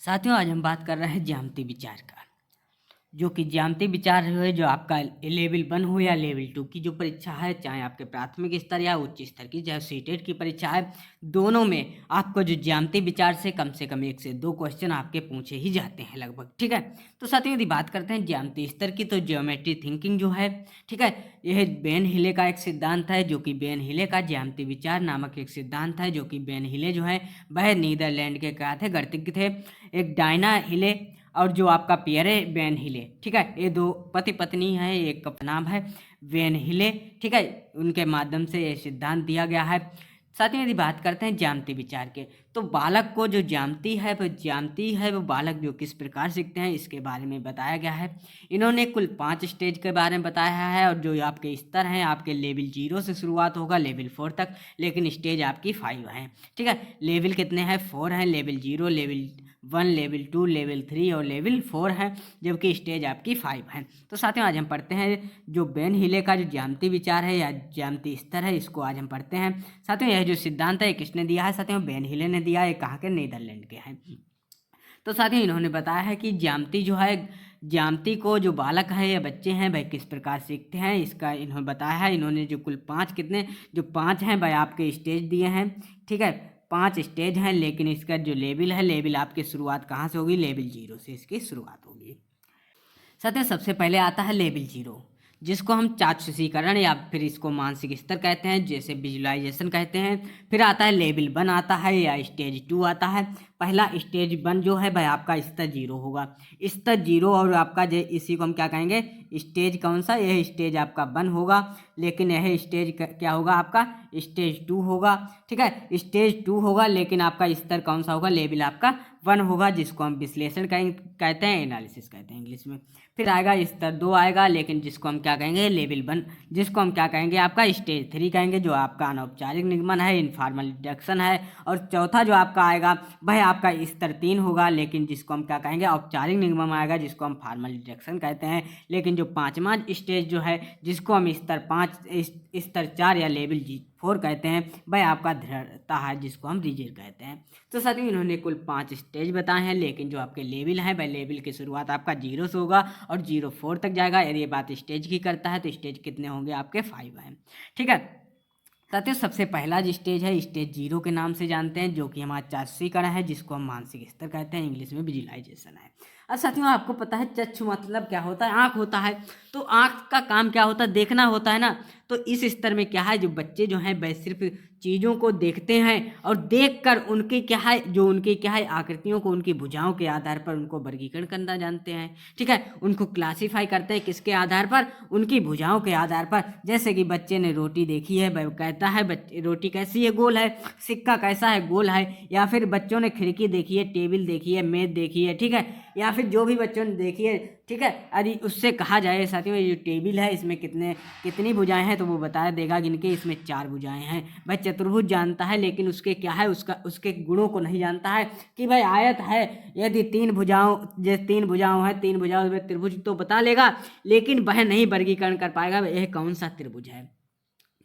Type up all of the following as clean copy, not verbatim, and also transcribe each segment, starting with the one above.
साथियों, आज हम बात कर रहे हैं ज्यामितीय विचार का, जो कि ज्यामितीय विचार है जो आपका लेवल 1 हो या लेवल 2 की जो परीक्षा है, चाहे आपके प्राथमिक स्तर या उच्च स्तर की, चाहे सीटेट की परीक्षा है, दोनों में आपको जो ज्यामितीय विचार से कम 1 से 2 क्वेश्चन आपके पूछे ही जाते हैं लगभग। ठीक है, तो साथियों यदि बात करते हैं ज्यामितीय स्तर की, तो ज्योमेट्री थिंकिंग जो है, ठीक है, यह बेन हिले का एक सिद्धांत है, जो कि बेन हिले का ज्यामितीय विचार नामक एक सिद्धांत है, जो कि बेन हिले जो है वह नीदरलैंड के क्या थे, गणितज्ञ थे। एक डायना हिले और जो आपका पियरे वैन हिले, ठीक है, ये दो पति पत्नी है, एक का नाम है वैन हिले, ठीक है, उनके माध्यम से ये सिद्धांत दिया गया है। साथियों यदि बात करते हैं ज्यामितीय विचार के, तो बालक को जो ज्यामिति है वो बालक जो किस प्रकार सीखते हैं इसके बारे में बताया गया है। इन्होंने कुल 5 स्टेज के बारे में बताया है, और जो आपके स्तर हैं आपके लेवल 0 से शुरुआत होगा लेवल 4 तक, लेकिन स्टेज आपकी 5 है। ठीक है, लेवल कितने हैं, 4 हैं, लेवल 0, लेवल 1, लेवल 2, लेवल 3 और लेवल 4 है, जबकि स्टेज आपकी 5 है। तो साथियों आज हम पढ़ते हैं जो बेन हिले का जो ज्यामितीय विचार है या ज्यामितीय स्तर है, इसको आज हम पढ़ते हैं। साथियों यह जो सिद्धांत है किसने दिया है, साथियों बेन हिले ने दिया है, कहाँ के, नीदरलैंड के हैं। तो साथियों इन्होंने बताया है कि ज्यामिति जो है, ज्यामिति को जो बालक है या बच्चे हैं वह किस प्रकार सीखते हैं, इसका इन्होंने बताया है। इन्होंने जो कुल 5 कितने जो 5 हैं वह आपके स्टेज दिए हैं। ठीक है, 5 स्टेज हैं, लेकिन इसका जो लेवल है, लेवल आपकी शुरुआत कहाँ से होगी, लेवल 0 से इसकी शुरुआत होगी। साथियों सबसे पहले आता है लेवल 0, जिसको हम चाक्षुषीकरण या फिर इसको मानसिक स्तर कहते हैं, जैसे विजुलाइजेशन कहते हैं। फिर आता है लेवल 1 आता है या स्टेज 2 आता है। पहला स्टेज 1 जो है वह आपका स्तर 0 होगा, स्तर 0, और आपका इसी को हम क्या कहेंगे, स्टेज कौन सा, यह स्टेज आपका 1 होगा, लेकिन यह स्टेज क्या होगा, आपका स्टेज 2 होगा। ठीक है, स्टेज 2 होगा, लेकिन आपका स्तर कौन सा होगा, लेवल आपका 1 होगा, जिसको हम विश्लेषण कहते हैं, एनालिसिस कहते हैं इंग्लिश में। फिर आएगा स्तर 2 आएगा, लेकिन जिसको हम क्या कहेंगे, लेवल 1, जिसको हम क्या कहेंगे, आपका स्टेज 3 कहेंगे, जो आपका अनौपचारिक निगमन है, इनफॉर्मल डिडक्शन है। और चौथा जो आपका आएगा वह आपका स्तर 3 होगा, लेकिन जिसको हम क्या कहेंगे, औपचारिक निगमन आएगा, जिसको हम फॉर्मल डिडक्शन कहते हैं। लेकिन जो 5वां स्टेज जो है, जिसको हम स्तर 5, स्तर 4 या लेवल 4 कहते हैं, वह आपका दृढ़ता है, जिसको हम रिजिड कहते हैं। तो साथियों इन्होंने कुल 5 स्टेज बताए हैं, लेकिन जो आपके लेवल है वह लेवल की शुरुआत आपका 0 से होगा और 0 4 तक जाएगा। यदि ये बात स्टेज की करता है तो स्टेज कितने होंगे, आपके 5 हैं। ठीक है, साथियों सबसे पहला जो स्टेज है, स्टेज 0 के नाम से जानते हैं, जो कि हमारा चाक्षुषीकरण है, जिसको हम मानसिक स्तर कहते हैं, इंग्लिश में विजुलाइजेशन है। अब साथियों आपको पता है चक्षु मतलब क्या होता है, आँख होता है। तो आँख का काम क्या होता है, देखना होता है ना। तो इस स्तर में क्या है, जो बच्चे जो हैं वह सिर्फ चीज़ों को देखते हैं, और देखकर उनकी क्या है, जो उनकी क्या है आकृतियों को उनकी भुजाओं के आधार पर उनको वर्गीकरण करना जानते हैं। ठीक है, उनको क्लासीफाई करते हैं किसके आधार पर, उनकी भुजाओं के आधार पर। जैसे कि बच्चे ने रोटी देखी है, वह कहता है रोटी कैसी है, गोल है, सिक्का कैसा है, गोल है। या फिर बच्चों ने खिड़की देखी है, टेबल देखी है, मेज देखी है, ठीक है, या फिर जो भी बच्चों ने देखी है, ठीक है, यदि उससे कहा जाए साथियों ये जो टेबल है इसमें कितनी भुजाएं हैं, तो वो बता देगा गिन के, इसमें 4 भुजाएं हैं। वह चतुर्भुज जानता है, लेकिन उसके क्या है, उसके गुणों को नहीं जानता है कि भाई आयत है, यदि 3 भुजाओं, जैसे 3 भुजाओं है, 3 भुजाओं में त्रिभुज तो बता लेगा, लेकिन वह नहीं वर्गीकरण कर पाएगा यह कौन सा त्रिभुज है।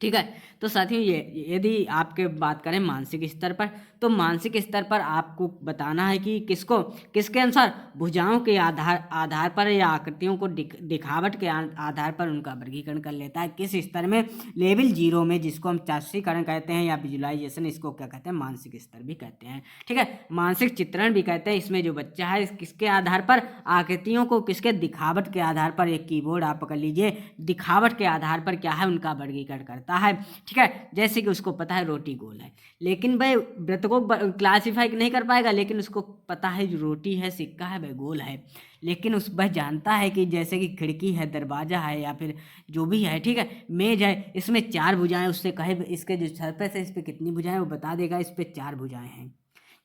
ठीक है, तो साथियों ये यदि आपके बात करें मानसिक स्तर पर, तो मानसिक स्तर पर आपको बताना है कि किसके अनुसार, भुजाओं के आधार पर या आकृतियों को दिखावट के आधार पर उनका वर्गीकरण कर लेता है। किस स्तर में, लेवल 0 में, जिसको हम चाक्षुषीकरण कहते हैं या विजुलाइजेशन, इसको क्या कहते हैं, मानसिक स्तर भी कहते हैं। ठीक है, मानसिक चित्रण भी कहते हैं। इसमें जो बच्चा है किसके आधार पर, आकृतियों को किसके दिखावट के आधार पर, एक कीबोर्ड आप पकड़ लीजिए, दिखावट के आधार पर क्या है, उनका वर्गीकरण करता है। ठीक है, जैसे कि उसको पता है रोटी गोल है, लेकिन भाई वृत्त को क्लासीफाई नहीं कर पाएगा, लेकिन उसको पता है जो रोटी है, सिक्का है, वह गोल है। लेकिन वह जानता है कि जैसे कि खिड़की है, दरवाजा है, या फिर जो भी है, ठीक है, मेज है, इसमें 4 भुजाएं, उससे कहे इसके जो सरफेस है इस पर कितनी भुजाएं, वो बता देगा इस पर 4 भुजाएं हैं।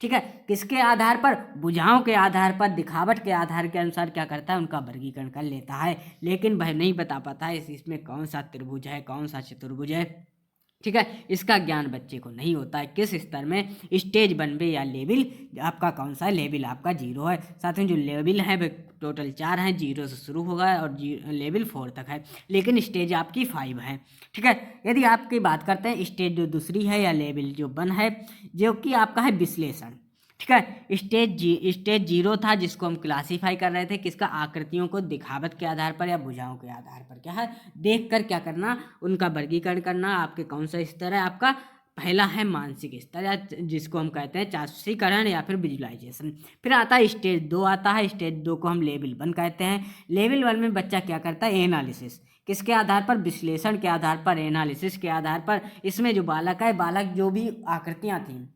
ठीक है, किसके आधार पर, भुजाओं के आधार पर, दिखावट के आधार के अनुसार क्या करता है, उनका वर्गीकरण कर लेता है। लेकिन वह नहीं बता पाता है इसमें कौन सा त्रिभुज है, कौन सा चतुर्भुज है। ठीक है, इसका ज्ञान बच्चे को नहीं होता है। किस स्तर में, स्टेज 1 या लेवल आपका कौन सा है, लेवल आपका 0 है। साथ में जो लेवल है वे टोटल 4 हैं, 0 से शुरू होगा और लेवल 4 तक है, लेकिन स्टेज आपकी 5 है। ठीक है, यदि आपकी बात करते हैं स्टेज जो दूसरी है या लेवल जो 1 है, जो कि आपका है विश्लेषण। ठीक है। स्टेज जीरो था जिसको हम क्लासीफाई कर रहे थे किसका, आकृतियों को दिखावट के आधार पर या भुजाओं के आधार पर क्या है देख कर क्या करना, उनका वर्गीकरण करना। आपके कौन सा स्तर है, आपका पहला है मानसिक स्तर या जिसको हम कहते हैं चाक्षुषीकरण या फिर विजुलाइजेशन। फिर आता है स्टेज दो, आता है स्टेज दो को हम लेवल वन कहते हैं। लेवल वन में बच्चा क्या करता है, एनालिसिस, किसके आधार पर, विश्लेषण के आधार पर, एनालिसिस के आधार पर। इसमें जो बालक है, बालक जो भी आकृतियाँ थी,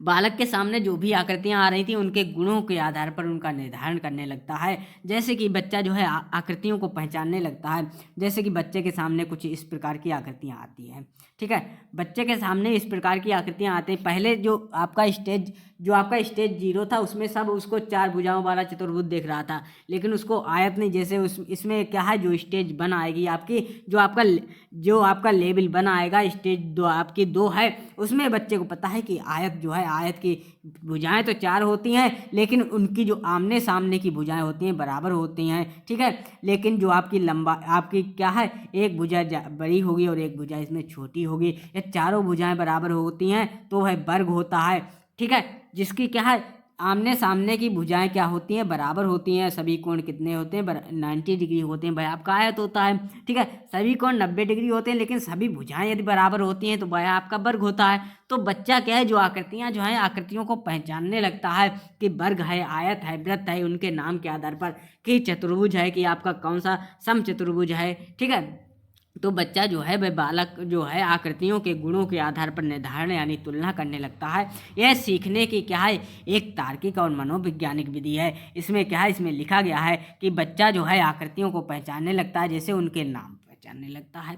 बालक के सामने जो भी आकृतियां आ रही थी उनके गुणों के आधार पर उनका निर्धारण करने लगता है। जैसे कि बच्चा जो है आकृतियों को पहचानने लगता है। जैसे कि बच्चे के सामने कुछ इस प्रकार की आकृतियां आती हैं, ठीक है। बच्चे के सामने इस प्रकार की आकृतियां आती हैं। पहले जो आपका स्टेज जीरो था उसमें सब उसको चार भुजाओं वाला चतुर्भुज देख रहा था, लेकिन उसको आयत नहीं। जैसे इसमें क्या है, जो स्टेज वन आएगी आपकी, जो आपका लेवल वन आएगा, स्टेज दो आपकी दो है, उसमें बच्चे को पता है कि आयत जो है, आयत की भुजाएं तो चार होती हैं, लेकिन उनकी जो आमने सामने की भुजाएं होती हैं बराबर होती हैं, ठीक है। लेकिन जो आपकी क्या है, एक भुजा बड़ी होगी और एक भुजा इसमें छोटी होगी, ये चारों भुजाएं बराबर होती हैं तो वह वर्ग होता है, ठीक है। जिसकी क्या है, आमने सामने की भुजाएं क्या होती हैं, बराबर होती हैं। सभी कोण कितने होते हैं, 90 डिग्री होते हैं, वह आपका आयत होता है, ठीक है। सभी कोण 90 डिग्री होते हैं, लेकिन सभी भुजाएं यदि बराबर होती हैं तो वह आपका वर्ग होता है। तो बच्चा क्या है, जो आकृतियां जो हैं, आकृतियों को पहचानने लगता है कि वर्ग है, आयत है, वृत्त है, उनके नाम के आधार पर, कि चतुर्भुज है, कि आपका कौन सा समचतुर्भुज है, ठीक है। तो बच्चा जो है, वह बालक जो है, आकृतियों के गुणों के आधार पर निर्धारण यानी तुलना करने लगता है। यह सीखने की क्या है, एक तार्किक और मनोवैज्ञानिक विधि है। इसमें क्या है, इसमें लिखा गया है कि बच्चा जो है आकृतियों को पहचानने लगता है, जैसे उनके नाम पहचानने लगता है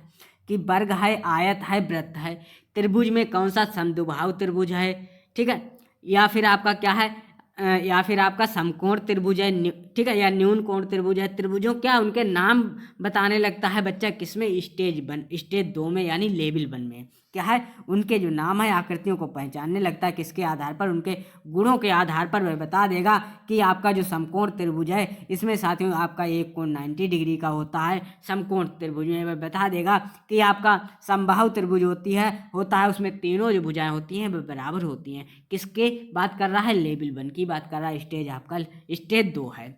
कि वर्ग है, आयत है, वृत्त है, त्रिभुज में कौन सा समद्विबाहु त्रिभुज है, ठीक है, या फिर आपका क्या है, या फिर आपका समकोण त्रिभुज है, ठीक है, या न्यून कोण त्रिभुज है। त्रिभुजों क्या, उनके नाम बताने लगता है बच्चा, किसमें, स्टेज दो में यानी लेवल वन में क्या है, उनके जो नाम है, आकृतियों को पहचानने लगता है। किसके आधार पर, उनके गुणों के आधार पर। वह बता देगा कि आपका जो समकोण त्रिभुज है, इसमें साथियों आपका एक कोण 90 डिग्री का होता है समकोण त्रिभुज में। वह बता देगा कि आपका समबाहु त्रिभुज होता है, उसमें तीनों जो भुजाएं होती हैं वह बराबर होती हैं। किसके बात कर रहा है, लेवल वन की बात कर रहा है, स्टेज आपका स्टेज दो है,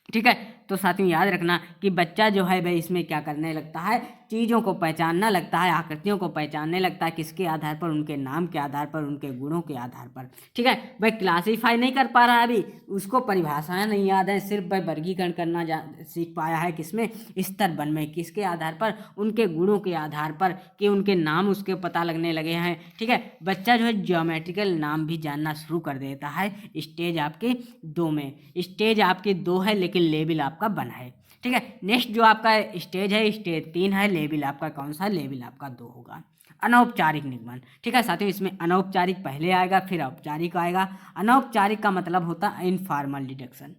ठीक है। तो साथियों याद रखना कि बच्चा जो है वह इसमें क्या करने लगता है, चीज़ों को पहचानना लगता है, आकृतियों को पहचानने लगता है। किसके आधार पर, उनके नाम के आधार पर, उनके गुणों के आधार पर, ठीक है। वह क्लासीफाई नहीं कर पा रहा है, अभी उसको परिभाषाएं नहीं याद है, सिर्फ वह वर्गीकरण करना सीख पाया है। किसमें, स्तर वन में। किसके आधार पर, उनके गुणों के आधार पर, कि उनके नाम उसके पता लगने लगे हैं, ठीक है। बच्चा जो है ज्योमेट्रिकल नाम भी जानना शुरू कर देता है स्टेज आपके दो में। स्टेज आपके दो है, लेकिन लेवल आपका वन है, ठीक है। नेक्स्ट जो आपका स्टेज है, स्टेज तीन है, लेवल आपका कौन सा, लेवल आपका दो होगा। अनौपचारिक निगमन, ठीक है साथियों, इसमें अनौपचारिक पहले आएगा, फिर औपचारिक आएगा। अनौपचारिक का मतलब होता है इनफॉर्मल डिडक्शन,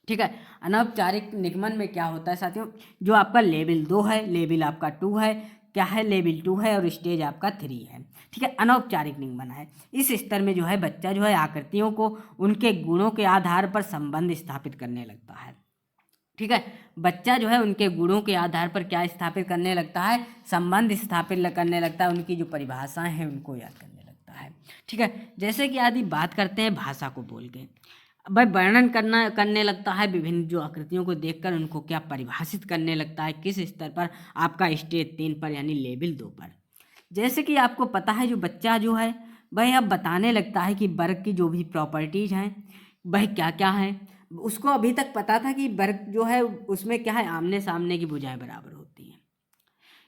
ठीक है। अनौपचारिक निगमन में क्या होता है साथियों, जो आपका लेवल दो है, लेवल आपका टू है, क्या है, लेवल टू है, और स्टेज आपका थ्री है, ठीक है। अनौपचारिक निगमन है, इस स्तर में जो है बच्चा जो है आकृतियों को उनके गुणों के आधार पर संबंध स्थापित करने लगता है, ठीक है। बच्चा जो है उनके गुणों के आधार पर क्या स्थापित करने लगता है, संबंध स्थापित करने लगता है, उनकी जो परिभाषाएं हैं उनको याद करने लगता है, ठीक है। जैसे कि यदि बात करते हैं भाषा को बोल के, वह वर्णन करने लगता है, विभिन्न जो आकृतियों को देखकर उनको क्या परिभाषित करने लगता है। किस स्तर पर, आपका स्टेज तीन पर यानी लेवल दो पर। जैसे कि आपको पता है, जो बच्चा जो है वह अब बताने लगता है कि वर्ग की जो भी प्रॉपर्टीज हैं वह क्या क्या हैं। उसको अभी तक पता था कि वर्ग जो है उसमें क्या है, आमने सामने की भुजाएं बराबर होती हैं,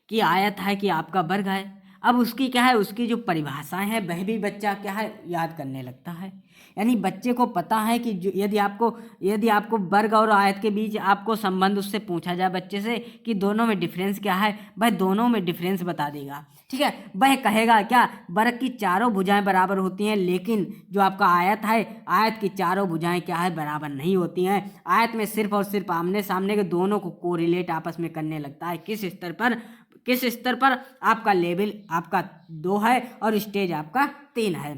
कि आयत है, कि आपका वर्ग है। अब उसकी क्या है, उसकी जो परिभाषाएं हैं वह भी बच्चा क्या है, याद करने लगता है। यानी बच्चे को पता है कि यदि आपको वर्ग और आयत के बीच आपको संबंध उससे पूछा जाए बच्चे से कि दोनों में डिफरेंस क्या है, वह दोनों में डिफरेंस बता देगा, ठीक है। वह कहेगा क्या, वर्ग की चारों भुजाएं बराबर होती हैं, लेकिन जो आपका आयत है, आयत की चारों भुजाएं क्या है, बराबर नहीं होती हैं। आयत में सिर्फ और सिर्फ आमने सामने के दोनों को कोरिलेट आपस में करने लगता है। किस स्तर पर, आपका लेवल आपका दो है और स्टेज आपका तीन है,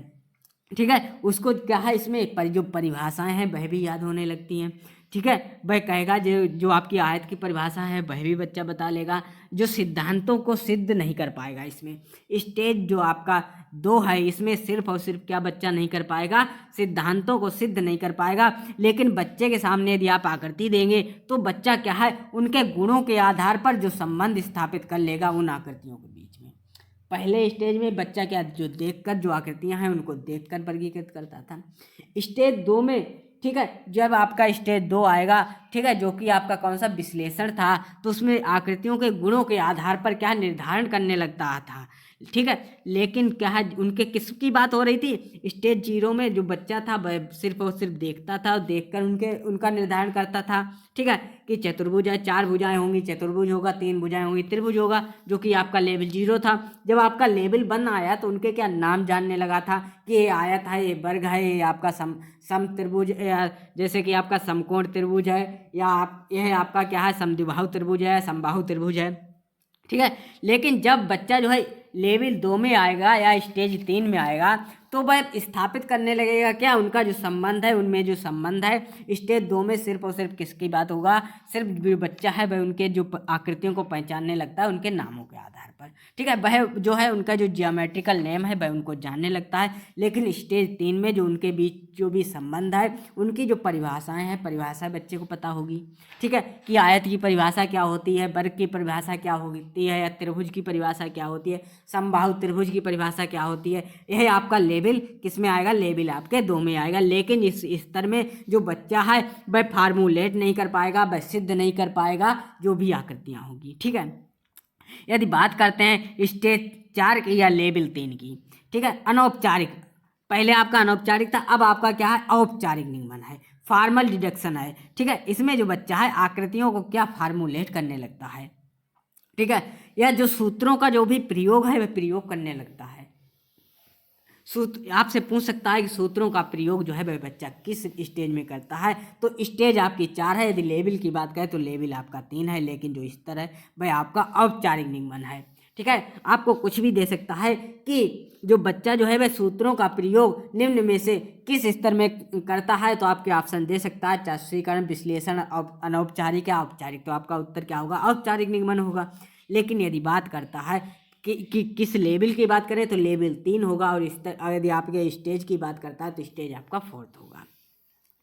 ठीक है। उसको क्या है, इसमें जो परिभाषाएं हैं वह भी याद होने लगती हैं। ठीक है। वह कहेगा जो जो आपकी आयत की परिभाषा है वह भी बच्चा बता लेगा। जो सिद्धांतों को सिद्ध नहीं कर पाएगा, इसमें स्टेज जो आपका 2 है इसमें सिर्फ और सिर्फ क्या बच्चा नहीं कर पाएगा, सिद्धांतों को सिद्ध नहीं कर पाएगा। लेकिन बच्चे के सामने यदि आप आकृति देंगे तो बच्चा क्या है, उनके गुणों के आधार पर जो संबंध स्थापित कर लेगा उन आकृतियों के बीच में। पहले स्टेज में बच्चा क्या, जो देखकर जो आकृतियां हैं उनको देखकर वर्गीकृत करता था। स्टेज 2 में, ठीक है, जब आपका स्टेज 2 आएगा, ठीक है, जो कि आपका कौन सा विश्लेषण था, तो उसमें आकृतियों के गुणों के आधार पर क्या निर्धारण करने लगता था, ठीक है। लेकिन क्या है, उनके किसकी बात हो रही थी, स्टेज 0 में जो बच्चा था वह सिर्फ और सिर्फ देखता था और देखकर उनका निर्धारण करता था, ठीक है, कि चतुर्भुज है, 4 भुजाएं होंगी, चतुर्भुज होगा, 3 भुजाएं होंगी, त्रिभुज होगा, जो कि आपका लेवल 0 था। जब आपका लेवल 1 आया तो उनके क्या नाम जानने लगा था कि ये आयत है, ये वर्ग है, ये आपका सम त्रिभुज, या जैसे कि आपका समकोण त्रिभुज है, या यह आपका क्या है, समद्विबाहु त्रिभुज है, समबाहु त्रिभुज है, ठीक है। लेकिन जब बच्चा जो है लेवल 2 में आएगा या स्टेज 3 में आएगा तो वह स्थापित करने लगेगा क्या, उनका जो संबंध है, उनमें जो संबंध है स्टेज 2 में सिर्फ और सिर्फ किसकी बात होगा, सिर्फ जो बच्चा है वह उनके जो आकृतियों को पहचानने लगता है उनके नामों के आधार पर, ठीक है। वह जो है उनका जो जियोमेट्रिकल नेम है वह उनको जानने लगता है। लेकिन स्टेज 3 में जो उनके बीच जो भी संबंध है, उनकी जो परिभाषाएं हैं, परिभाषा बच्चे को पता होगी, ठीक है, कि आयत की परिभाषा क्या होती है, वर्ग की परिभाषा क्या होती है, या त्रिभुज की परिभाषा क्या होती है, समबाहु त्रिभुज की परिभाषा क्या होती है। यह आपका लेवल किस में आएगा, लेवल आपके 2 में आएगा। लेकिन इस स्तर में जो बच्चा है वह फार्मूलेट नहीं कर पाएगा, वह सिद्ध नहीं कर पाएगा जो भी आकृतियां होगी, ठीक है। यदि बात करते हैं स्टेज 4 की या लेवल 3 की, ठीक है, अनौपचारिक, पहले आपका अनौपचारिक था, अब आपका क्या है, औपचारिक निगमन है, फॉर्मल डिडक्शन है, ठीक है। इसमें जो बच्चा है आकृतियों को क्या फार्मूलेट करने लगता है, ठीक है, या जो सूत्रों का जो भी प्रयोग है वह प्रयोग करने लगता है। सूत्र आपसे पूछ सकता है कि सूत्रों का प्रयोग जो है वह बच्चा किस स्टेज में करता है, तो स्टेज आपकी 4 है। यदि लेवल की बात करें तो लेवल आपका 3 है, लेकिन जो स्तर है वह आपका औपचारिक निगमन है, ठीक है। आपको कुछ भी दे सकता है कि जो बच्चा जो है वह सूत्रों का प्रयोग निम्न में से किस स्तर में करता है, तो आपके ऑप्शन दे सकता है, चार्जीकरण, विश्लेषण, अनौपचारिक या औपचारिक, तो आपका उत्तर क्या होगा, औपचारिक निगमन होगा। लेकिन यदि बात करता है कि किस लेवल की बात करें तो लेवल 3 होगा, और यदि आपके स्टेज की बात करता है तो स्टेज आपका 4th होगा,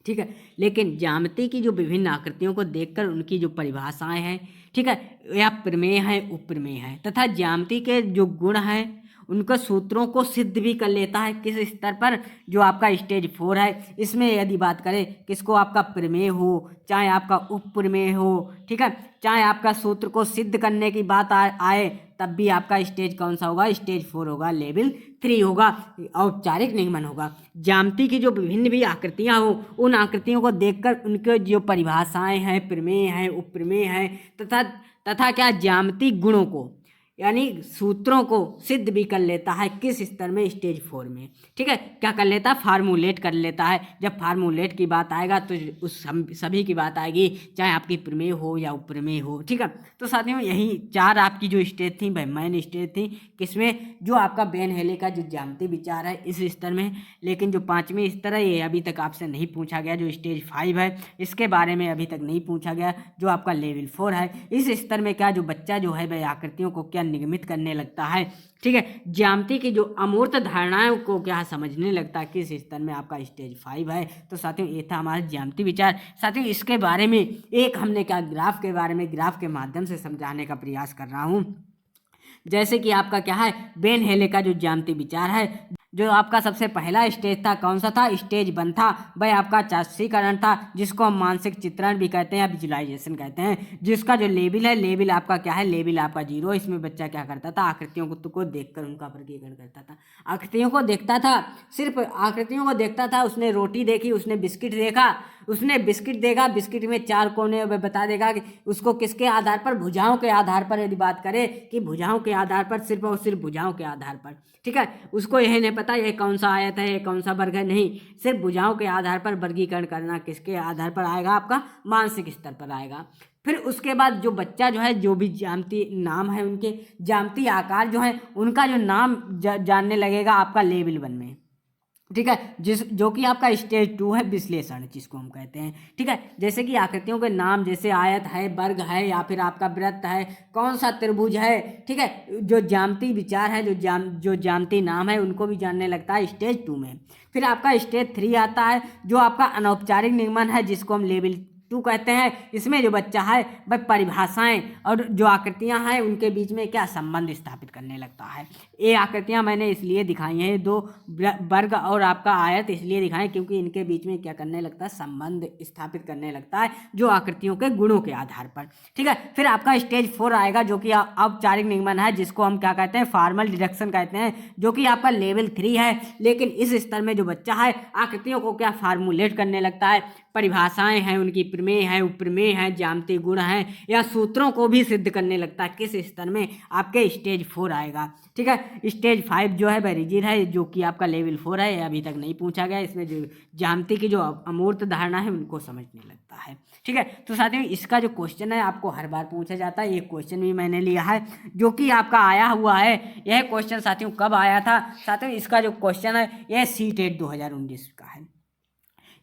ठीक है। लेकिन ज्यामिति की जो विभिन्न आकृतियों को देखकर उनकी जो परिभाषाएं हैं, ठीक है, या प्रमेय है, उपप्रमेय है, तथा ज्यामिति के जो गुण हैं उनका सूत्रों को सिद्ध भी कर लेता है। किस स्तर पर, जो आपका स्टेज 4 है, इसमें यदि बात करें किसको, आपका प्रमेय हो चाहे आपका उपप्रमेय हो, ठीक है, चाहे आपका सूत्र को सिद्ध करने की बात आए तब भी आपका स्टेज कौन सा होगा, स्टेज 4 होगा, लेवल 3 होगा, औपचारिक निगमन होगा। ज्यामिति की जो विभिन्न भी आकृतियां हो उन आकृतियों को देखकर उनके जो परिभाषाएं हैं, प्रमेय हैं, उपप्रमेय हैं, तथा क्या ज्यामिति गुणों को यानी सूत्रों को सिद्ध भी कर लेता है। किस स्तर में, स्टेज 4 में, ठीक है। क्या कर लेता है, फार्मूलेट कर लेता है। जब फार्मूलेट की बात आएगा तो उस सभी की बात आएगी, चाहे आपकी प्रमेय हो या उपप्रमेय हो, ठीक है। तो साथियों यही 4 आपकी जो स्टेज थी वह मेन स्टेज थी, किसमें, जो आपका बेन हेले का जो ज्यामिति विचार है इस स्तर में। लेकिन जो 5वें स्तर है ये अभी तक आपसे नहीं पूछा गया, जो स्टेज 5 है इसके बारे में अभी तक नहीं पूछा गया। जो आपका लेवल 4 है इस स्तर में क्या, जो बच्चा जो है वह आकृतियों को क्या निगमित करने लगता है, ठीक है, ज्यामिति की जो अमूर्त धारणाओं को क्या समझने लगता है, किस स्तर में आपका स्टेज 5 है। तो साथियों ये था हमारा ज्यामिति विचार। साथियों इसके बारे में एक हमने क्या ग्राफ के बारे में ग्राफ के माध्यम से समझाने का प्रयास कर रहा हूँ। जैसे कि आपका क्या है, बेन हेले का जो ज्यामिति विचार है, जो आपका सबसे पहला स्टेज था कौन सा था, स्टेज 1 था, वह आपका चार्जीकरण था, जिसको हम मानसिक चित्रण भी कहते हैं या विजुलाइजेशन कहते हैं। जिसका जो लेवल है, लेवल आपका क्या है, लेवल आपका 0। इसमें बच्चा क्या करता था, आकृतियों को देखकर उनका वर्गीकरण करता था। आकृतियों को देखता था, सिर्फ आकृतियों को देखता था। उसने रोटी देखी, उसने बिस्किट देखा, उसने बिस्किट देखा, बिस्किट में 4 कोने, वह बता देगा कि उसको किसके आधार पर, भुजाओं के आधार पर। यदि बात करें कि भुजाओं के आधार पर, सिर्फ और सिर्फ भुजाओं के आधार पर, ठीक है। उसको यह नहीं पता ये कौन सा आयत है, ये कौन सा वर्ग है, नहीं, सिर्फ भुजाओं के आधार पर वर्गीकरण करना किसके आधार पर आएगा, आपका मानसिक स्तर पर आएगा। फिर उसके बाद जो बच्चा जो है, जो भी ज्यामिति नाम है, उनके ज्यामिति आकार जो है उनका जो नाम जानने लगेगा आपका लेवल 1 में। ठीक है, जो कि आपका स्टेज 2 है विश्लेषण जिसको हम कहते हैं। ठीक है, जैसे कि आकृतियों के नाम जैसे आयत है, वर्ग है या फिर आपका वृत्त है, कौन सा त्रिभुज है। ठीक है, जो ज्यामिति विचार है, जो ज्यामिति नाम है उनको भी जानने लगता है स्टेज 2 में। फिर आपका स्टेज 3 आता है जो आपका अनौपचारिक निगमन है जिसको हम लेवल 2 कहते हैं। इसमें जो बच्चा है वह परिभाषाएं और जो आकृतियां हैं उनके बीच में क्या संबंध स्थापित करने लगता है। ये आकृतियां मैंने इसलिए दिखाई हैं, दो वर्ग और आपका आयत इसलिए दिखाए क्योंकि इनके बीच में क्या करने लगता है, संबंध स्थापित करने लगता है जो आकृतियों के गुणों के आधार पर। ठीक है, फिर आपका स्टेज 4 आएगा जो कि औपचारिक निगमन है जिसको हम क्या कहते हैं, फॉर्मल डिडक्शन कहते हैं, जो कि आपका लेवल 3 है। लेकिन इस स्तर में जो बच्चा है आकृतियों को क्या फार्मूलेट करने लगता है, परिभाषाएं हैं, उनकी प्रमेय है, उपप्रमेय है, ज्यामितीय गुण है या सूत्रों को भी सिद्ध करने लगता है। किस स्तर में, आपके स्टेज 4 आएगा। ठीक है, स्टेज 5 जो है वह रिजिड है जो कि आपका लेवल 4 है, अभी तक नहीं पूछा गया। इसमें जो ज्यामिति की जो अमूर्त धारणा है उनको समझने लगता है। ठीक है, तो साथियों इसका जो क्वेश्चन है आपको हर बार पूछा जाता है, ये क्वेश्चन भी मैंने लिया है जो कि आपका आया हुआ है। यह क्वेश्चन साथियों कब आया था, साथियों इसका जो क्वेश्चन है यह सीटेट 2019 का है।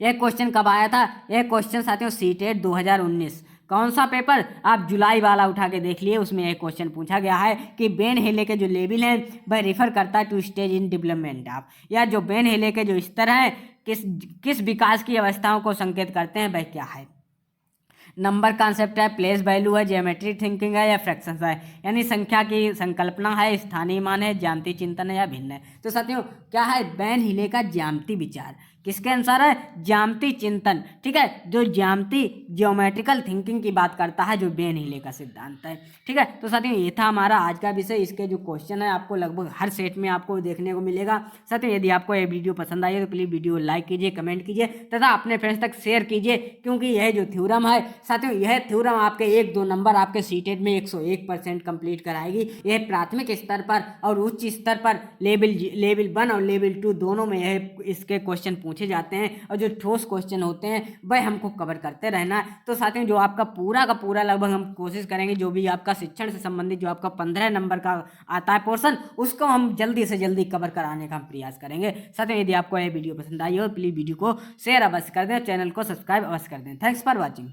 यह क्वेश्चन कब आया था, यह क्वेश्चन साथियों सीटेट 2019। कौन सा पेपर, आप जुलाई वाला उठा के देख लिए, उसमें एक क्वेश्चन पूछा गया है कि बेन हेले के जो लेवल है वह रिफर करता है to stage in development of, या जो बेन हेले के जो स्तर है किस विकास की अवस्थाओं को संकेत करते हैं, वह क्या है। नंबर कॉन्सेप्ट है, प्लेस वैल्यू है, ज्योमेट्री थिंकिंग है या फ्रैक्शंस है, यानी संख्या की संकल्पना है, स्थानीय मान है, ज्यामिति चिंतन है या भिन्न है। तो साथियों क्या है, बेन हिले का ज्यामिति विचार किसके अनुसार है, ज्यामिति चिंतन। ठीक है, जो ज्यामिति ज्योमेट्रिकल थिंकिंग की बात करता है, जो बेन हिले का सिद्धांत है। ठीक है, तो साथियों ये था हमारा आज का विषय। इसके जो क्वेश्चन है आपको लगभग हर सेट में आपको देखने को मिलेगा। साथियों यदि आपको ये वीडियो पसंद आई तो प्लीज़ वीडियो लाइक कीजिए, कमेंट कीजिए तथा अपने फ्रेंड्स तक शेयर कीजिए, क्योंकि यह जो थ्योरम है साथियों, यह थ्योरम आपके 1-2 नंबर आपके सीटेट में 101% कंप्लीट कराएगी। यह प्राथमिक स्तर पर और उच्च स्तर पर लेवल 1 और लेवल 2 दोनों में यह इसके क्वेश्चन पूछे जाते हैं, और जो ठोस क्वेश्चन होते हैं वह हमको कवर करते रहना है। तो साथियों जो आपका पूरा का पूरा लगभग हम कोशिश करेंगे, जो भी आपका शिक्षण से संबंधित जो आपका 15 नंबर का आता है पोर्शन, उसको हम जल्दी से जल्दी कवर कराने का हम प्रयास करेंगे। साथियों यदि आपको यह वीडियो पसंद आई हो प्लीज़ वीडियो को शेयर अवश्य कर दें, चैनल को सब्सक्राइब अवश्य कर दें। Thanks for watching.